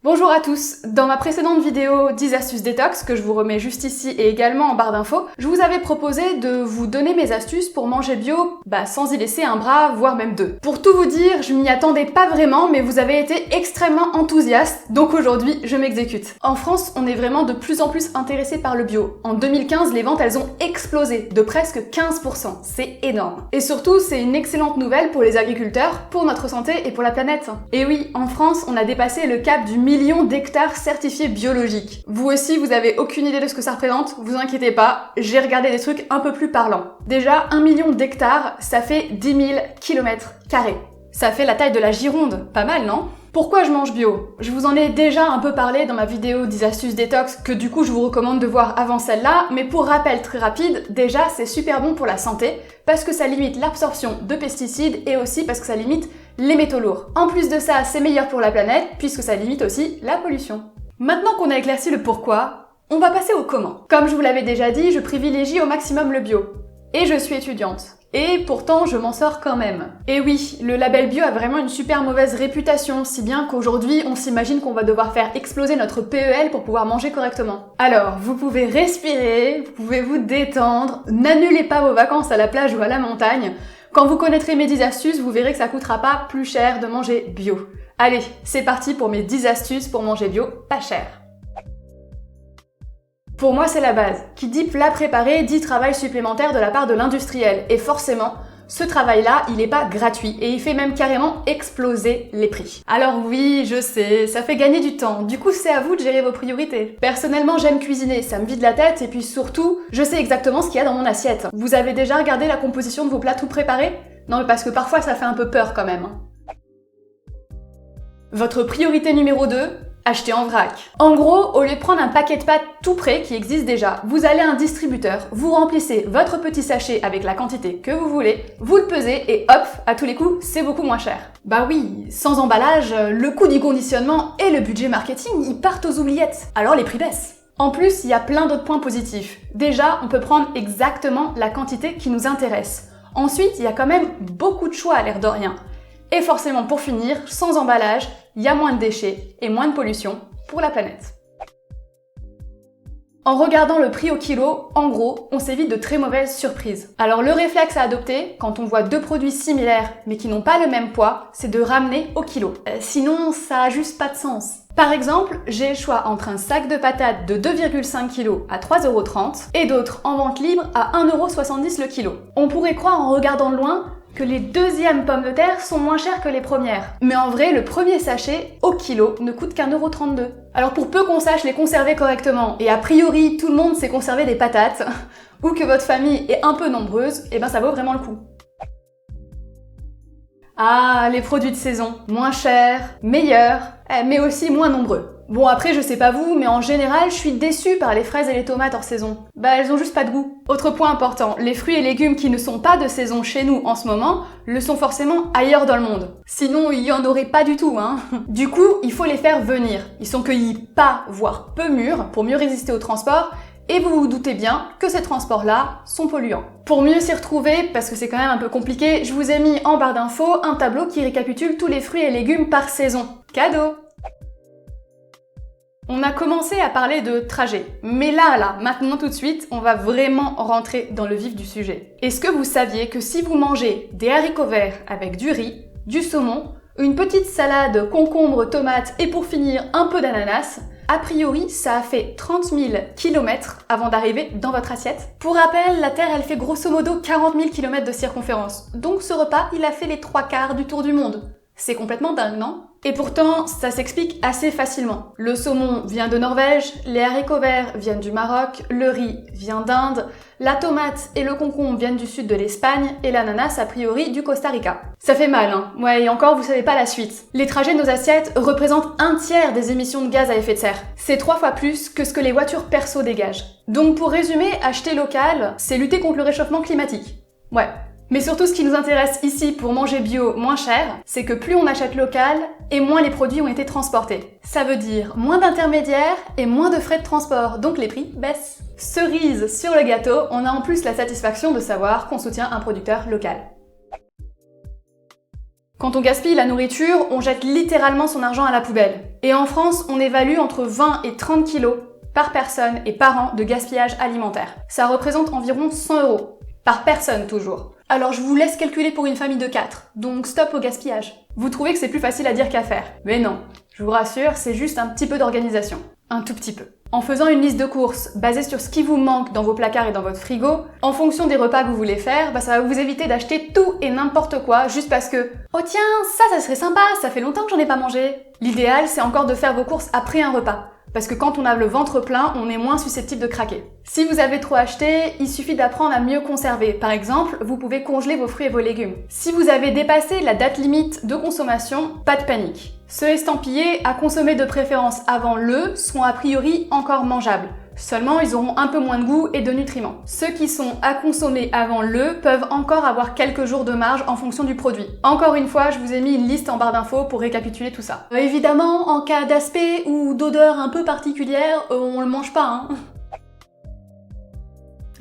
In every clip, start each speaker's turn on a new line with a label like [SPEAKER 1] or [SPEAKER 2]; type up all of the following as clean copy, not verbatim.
[SPEAKER 1] Bonjour à tous. Dans ma précédente vidéo 10 astuces détox, que je vous remets juste ici et également en barre d'infos, je vous avais proposé de vous donner mes astuces pour manger bio, sans y laisser un bras, voire même deux. Pour tout vous dire, je m'y attendais pas vraiment, mais vous avez été extrêmement enthousiastes, donc aujourd'hui, je m'exécute. En France, on est vraiment de plus en plus intéressé par le bio. En 2015, les ventes, elles ont explosé de presque 15%. C'est énorme. Et surtout, c'est une excellente nouvelle pour les agriculteurs, pour notre santé et pour la planète. Et oui, en France, on a dépassé le cap du millions d'hectares certifiés biologiques. Vous aussi, vous avez aucune idée de ce que ça représente, vous inquiétez pas, j'ai regardé des trucs un peu plus parlants. Déjà, 1 million d'hectares, ça fait 10 000 km². Ça fait la taille de la Gironde, pas mal non? Pourquoi je mange bio? Je vous en ai déjà un peu parlé dans ma vidéo 10 astuces détox, que du coup je vous recommande de voir avant celle-là, mais pour rappel très rapide, déjà c'est super bon pour la santé, parce que ça limite l'absorption de pesticides et aussi parce que ça limite les métaux lourds. En plus de ça, c'est meilleur pour la planète, puisque ça limite aussi la pollution. Maintenant qu'on a éclairci le pourquoi, on va passer au comment. Comme je vous l'avais déjà dit, je privilégie au maximum le bio. Et je suis étudiante. Et pourtant, je m'en sors quand même. Et oui, le label bio a vraiment une super mauvaise réputation, si bien qu'aujourd'hui, on s'imagine qu'on va devoir faire exploser notre PEL pour pouvoir manger correctement. Alors, vous pouvez respirer, vous pouvez vous détendre, n'annulez pas vos vacances à la plage ou à la montagne. Quand vous connaîtrez mes 10 astuces, vous verrez que ça coûtera pas plus cher de manger bio. Allez, c'est parti pour mes 10 astuces pour manger bio pas cher. Pour moi, c'est la base. Qui dit plat préparé dit travail supplémentaire de la part de l'industriel. Et forcément, ce travail-là, il est pas gratuit et il fait même carrément exploser les prix. Alors oui, je sais, ça fait gagner du temps. Du coup, c'est à vous de gérer vos priorités. Personnellement, j'aime cuisiner, ça me vide la tête et puis surtout, je sais exactement ce qu'il y a dans mon assiette. Vous avez déjà regardé la composition de vos plats tout préparés? Non, mais parce que parfois, ça fait un peu peur quand même. Votre priorité numéro 2, acheter en vrac. En gros, au lieu de prendre un paquet de pâtes tout prêt qui existe déjà, vous allez à un distributeur, vous remplissez votre petit sachet avec la quantité que vous voulez, vous le pesez et hop, à tous les coups, c'est beaucoup moins cher. Bah oui, sans emballage, le coût du conditionnement et le budget marketing, ils partent aux oubliettes. Alors les prix baissent. En plus, il y a plein d'autres points positifs. Déjà, on peut prendre exactement la quantité qui nous intéresse. Ensuite, il y a quand même beaucoup de choix à l'air de rien. Et forcément, pour finir, sans emballage, il y a moins de déchets et moins de pollution pour la planète. En regardant le prix au kilo, en gros, on s'évite de très mauvaises surprises. Alors le réflexe à adopter, quand on voit deux produits similaires mais qui n'ont pas le même poids, c'est de ramener au kilo. Sinon, ça a juste pas de sens. Par exemple, j'ai le choix entre un sac de patates de 2,5 kg à 3,30 € et d'autres en vente libre à 1,70 € le kilo. On pourrait croire en regardant de loin que les deuxièmes pommes de terre sont moins chères que les premières. Mais en vrai, le premier sachet, au kilo, ne coûte qu'1,32 €. Alors pour peu qu'on sache les conserver correctement, et a priori tout le monde sait conserver des patates, ou que votre famille est un peu nombreuse, ça vaut vraiment le coup. Ah, les produits de saison. Moins chers, meilleurs, mais aussi moins nombreux. Bon après je sais pas vous, mais en général je suis déçue par les fraises et les tomates hors saison. Elles ont juste pas de goût. Autre point important, les fruits et légumes qui ne sont pas de saison chez nous en ce moment, le sont forcément ailleurs dans le monde. Sinon il y en aurait pas du tout, hein. Du coup, il faut les faire venir. Ils sont cueillis pas, voire peu mûrs, pour mieux résister au transport, et vous vous doutez bien que ces transports-là sont polluants. Pour mieux s'y retrouver, parce que c'est quand même un peu compliqué, je vous ai mis en barre d'infos un tableau qui récapitule tous les fruits et légumes par saison. Cadeau! On a commencé à parler de trajet, mais là, maintenant tout de suite, on va vraiment rentrer dans le vif du sujet. Est-ce que vous saviez que si vous mangez des haricots verts avec du riz, du saumon, une petite salade, concombre, tomates et pour finir un peu d'ananas, a priori, ça a fait 30 000 km avant d'arriver dans votre assiette. Pour rappel, la Terre, elle fait grosso modo 40 000 km de circonférence. Donc ce repas, il a fait les 3/4 du tour du monde. C'est complètement dingue, non? Et pourtant, ça s'explique assez facilement. Le saumon vient de Norvège, les haricots verts viennent du Maroc, le riz vient d'Inde, la tomate et le concombre viennent du sud de l'Espagne et l'ananas a priori du Costa Rica. Ça fait mal, hein? Ouais, et encore, vous savez pas la suite. Les trajets de nos assiettes représentent 1/3 des émissions de gaz à effet de serre. C'est 3 fois plus que ce que les voitures perso dégagent. Donc pour résumer, acheter local, c'est lutter contre le réchauffement climatique. Ouais. Mais surtout, ce qui nous intéresse ici pour manger bio moins cher, c'est que plus on achète local, et moins les produits ont été transportés. Ça veut dire moins d'intermédiaires et moins de frais de transport, donc les prix baissent. Cerise sur le gâteau, on a en plus la satisfaction de savoir qu'on soutient un producteur local. Quand on gaspille la nourriture, on jette littéralement son argent à la poubelle. Et en France, on évalue entre 20 et 30 kilos par personne et par an de gaspillage alimentaire. Ça représente environ 100 € par personne toujours. Alors je vous laisse calculer pour une famille de 4, donc stop au gaspillage. Vous trouvez que c'est plus facile à dire qu'à faire, mais non. Je vous rassure, c'est juste un petit peu d'organisation. Un tout petit peu. En faisant une liste de courses basée sur ce qui vous manque dans vos placards et dans votre frigo, en fonction des repas que vous voulez faire, ça va vous éviter d'acheter tout et n'importe quoi juste parce que « Oh tiens, ça serait sympa, ça fait longtemps que j'en ai pas mangé !» L'idéal, c'est encore de faire vos courses après un repas. Parce que quand on a le ventre plein, on est moins susceptible de craquer. Si vous avez trop acheté, il suffit d'apprendre à mieux conserver. Par exemple, vous pouvez congeler vos fruits et vos légumes. Si vous avez dépassé la date limite de consommation, pas de panique. Ceux estampillés à consommer de préférence avant le seront a priori encore mangeables. Seulement, ils auront un peu moins de goût et de nutriments. Ceux qui sont à consommer avant le peuvent encore avoir quelques jours de marge en fonction du produit. Encore une fois, je vous ai mis une liste en barre d'infos pour récapituler tout ça. Évidemment, en cas d'aspect ou d'odeur un peu particulière, on le mange pas, hein.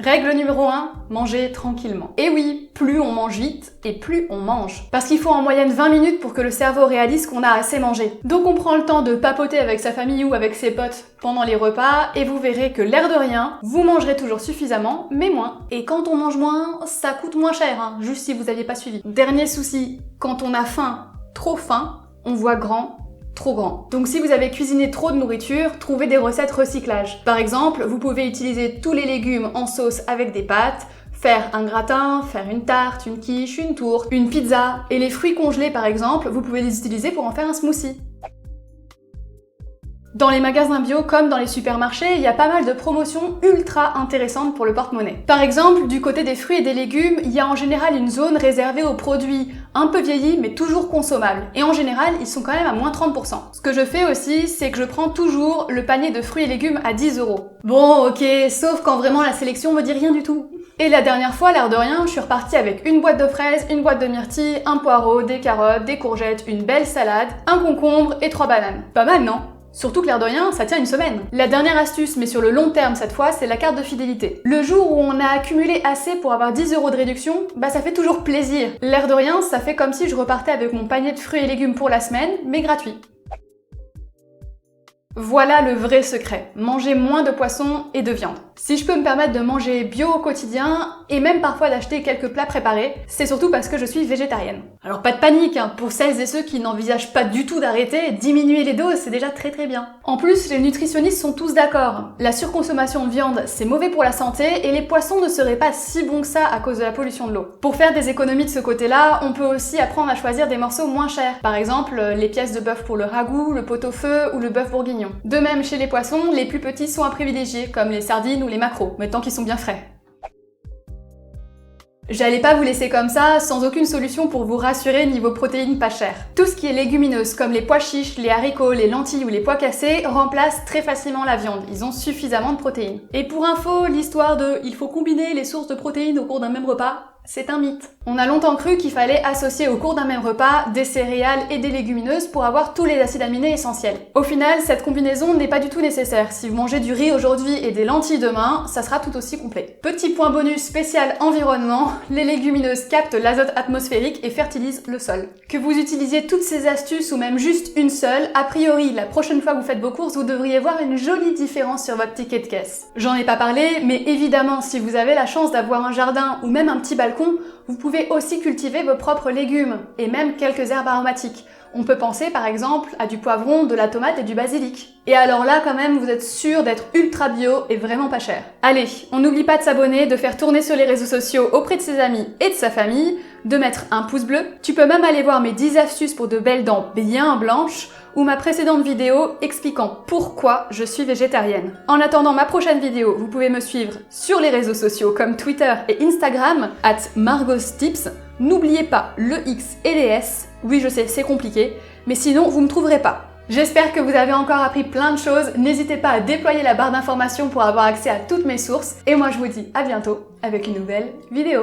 [SPEAKER 1] Règle numéro 1, mangez tranquillement. Et oui, plus on mange vite et plus on mange. Parce qu'il faut en moyenne 20 minutes pour que le cerveau réalise qu'on a assez mangé. Donc on prend le temps de papoter avec sa famille ou avec ses potes pendant les repas et vous verrez que l'air de rien, vous mangerez toujours suffisamment, mais moins. Et quand on mange moins, ça coûte moins cher, hein, juste si vous n'aviez pas suivi. Dernier souci, quand on a faim, trop faim, on voit grand, trop grand. Donc si vous avez cuisiné trop de nourriture, trouvez des recettes recyclage. Par exemple, vous pouvez utiliser tous les légumes en sauce avec des pâtes, faire un gratin, faire une tarte, une quiche, une tourte, une pizza. Et les fruits congelés par exemple, vous pouvez les utiliser pour en faire un smoothie. Dans les magasins bio comme dans les supermarchés, il y a pas mal de promotions ultra intéressantes pour le porte-monnaie. Par exemple, du côté des fruits et des légumes, il y a en général une zone réservée aux produits un peu vieillis mais toujours consommables. Et en général, ils sont quand même à moins 30%. Ce que je fais aussi, c'est que je prends toujours le panier de fruits et légumes à 10 €. Bon, ok, sauf quand vraiment la sélection me dit rien du tout. Et la dernière fois, l'air de rien, je suis repartie avec une boîte de fraises, une boîte de myrtilles, un poireau, des carottes, des courgettes, une belle salade, un concombre et 3 bananes. Pas mal, non ? Surtout que l'air de rien, ça tient une semaine. La dernière astuce, mais sur le long terme cette fois, c'est la carte de fidélité. Le jour où on a accumulé assez pour avoir 10 € de réduction, ça fait toujours plaisir. L'air de rien, ça fait comme si je repartais avec mon panier de fruits et légumes pour la semaine, mais gratuit. Voilà le vrai secret, manger moins de poisson et de viande. Si je peux me permettre de manger bio au quotidien, et même parfois d'acheter quelques plats préparés, c'est surtout parce que je suis végétarienne. Alors pas de panique, hein, pour celles et ceux qui n'envisagent pas du tout d'arrêter, diminuer les doses, c'est déjà très très bien. En plus, les nutritionnistes sont tous d'accord. La surconsommation de viande, c'est mauvais pour la santé, et les poissons ne seraient pas si bons que ça à cause de la pollution de l'eau. Pour faire des économies de ce côté-là, on peut aussi apprendre à choisir des morceaux moins chers. Par exemple, les pièces de bœuf pour le ragoût, le pot-au-feu ou le bœuf bourguignon. De même, chez les poissons, les plus petits sont à privilégier, comme les sardines ou les maquereaux, mais tant qu'ils sont bien frais. J'allais pas vous laisser comme ça, sans aucune solution pour vous rassurer niveau protéines pas chères. Tout ce qui est légumineuse, comme les pois chiches, les haricots, les lentilles ou les pois cassés, remplace très facilement la viande. Ils ont suffisamment de protéines. Et pour info, l'histoire de « il faut combiner les sources de protéines au cours d'un même repas », c'est un mythe. On a longtemps cru qu'il fallait associer au cours d'un même repas des céréales et des légumineuses pour avoir tous les acides aminés essentiels. Au final, cette combinaison n'est pas du tout nécessaire. Si vous mangez du riz aujourd'hui et des lentilles demain, ça sera tout aussi complet. Petit point bonus spécial environnement, les légumineuses captent l'azote atmosphérique et fertilisent le sol. Que vous utilisiez toutes ces astuces ou même juste une seule, a priori, la prochaine fois que vous faites vos courses, vous devriez voir une jolie différence sur votre ticket de caisse. J'en ai pas parlé, mais évidemment, si vous avez la chance d'avoir un jardin ou même un petit balcon, vous pouvez aussi cultiver vos propres légumes et même quelques herbes aromatiques. On peut penser par exemple à du poivron, de la tomate et du basilic. Et alors là quand même vous êtes sûr d'être ultra bio et vraiment pas cher. Allez, on n'oublie pas de s'abonner, de faire tourner sur les réseaux sociaux auprès de ses amis et de sa famille, de mettre un pouce bleu. Tu peux même aller voir mes 10 astuces pour de belles dents bien blanches ou ma précédente vidéo expliquant pourquoi je suis végétarienne. En attendant ma prochaine vidéo, vous pouvez me suivre sur les réseaux sociaux comme Twitter et Instagram @margostips. N'oubliez pas le X et les S. Oui, je sais, c'est compliqué, mais sinon vous me trouverez pas. J'espère que vous avez encore appris plein de choses. N'hésitez pas à déployer la barre d'informations pour avoir accès à toutes mes sources. Et moi je vous dis à bientôt avec une nouvelle vidéo.